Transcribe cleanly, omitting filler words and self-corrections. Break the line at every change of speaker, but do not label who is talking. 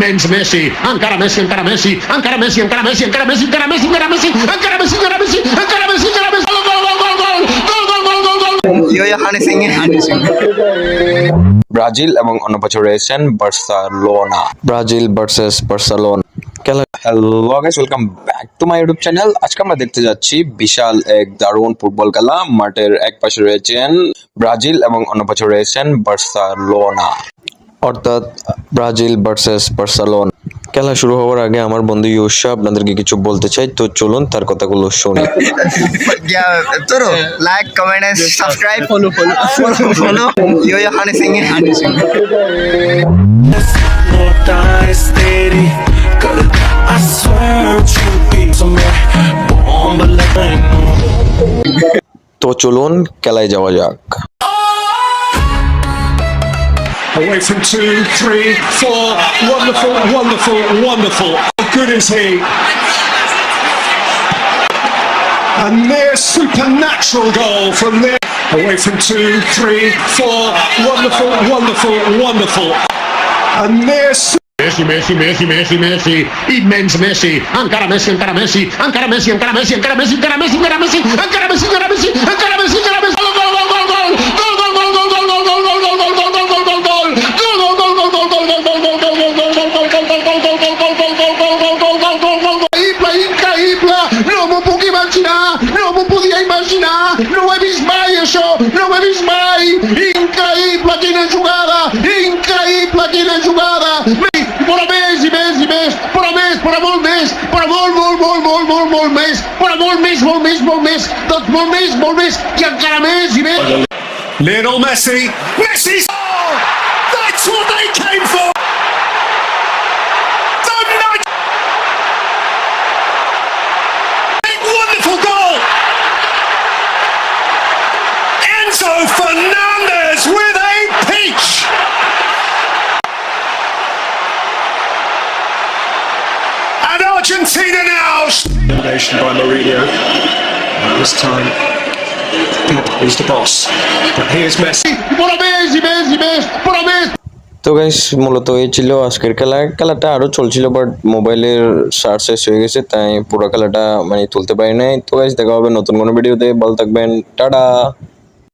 Messi, encara Messi, encara Messi, encara Messi, encara Messi, encara Messi, encara Messi, encara Messi, encara Messi, encara Messi, encara Messi, encara Messi, gol, gol, gol, gol, gol, gol, gol, gol, gol, gol.
Honey Singh Brazil এবং অন্য বছর রয়েছেন Barcelona. Brazil versus Barcelona খেলা। Hello guys, welcome back to my YouTube channel. আজকে আমরা দেখতে যাচ্ছি বিশাল এক দারুণ ফুটবল খেলা। মাঠের এক পাশে রয়েছেন ব্রাজিল এবং অন্য পাশে রয়েছেন বার্সেলোনা, অর্থাৎ ব্রাজিল ভার্সেস বার্সেলোনা। খেলা শুরু হওয়ার আগে আমার বন্ধু ইউসা আপনাদেরকে কিছু বলতে চাই, তো চলুন তার কথাগুলো শুনি।
चलो like comment and subscribe follow Yo Honey Singh
তো চলুন খেলায় যাওয়া যাক।
Away from 2, 3, 4. Wonderful, wonderful, wonderful. How good is he? A near supernatural goal from there. Away from 2, 3, 4. Wonderful, wonderful, wonderful. A near Messi, Messi, Messi, Messi, Messi, immens Messi, encara Messi, encara Messi, encara Messi, encara Messi, encara Messi, encara Messi, encara Messi, encara Messi, encara Messi, encara Messi, encara Messi, gol, gol, gol, gol, gol, gol, gol, gol, gol, gol, gol, gol, gol, gol, gol, gol, gol, gol, no m'ho puc imaginar, no m'ho podia imaginar, no ho he vist mai això, no ho he vist mai, increïble quina jugada, increïble quina jugada, però més i més i més, però més, però molt més, però molt més, però molt més, doncs molt més, i encara més i més. Lionel Messi, Messi's goal! That's what they came for! Wonderful goal! Enzo Fernandez with a peach! And Argentina now! Elimination by Mourinho. And this time, Pep is the boss. But here's Messi. Por Messi, Messi, Messi, por Messi!
তো guys, মূলত এই ছিল আজকের খেলাটা আরো চলছিল, but মোবাইলের charge শেষ হয়ে গেছে, তাই পুরো খেলাটা তুলতে পারি নাই। তো গাইস, দেখা হবে নতুন কোনো ভিডিওতে, ভালো থাকবেন, টাটা।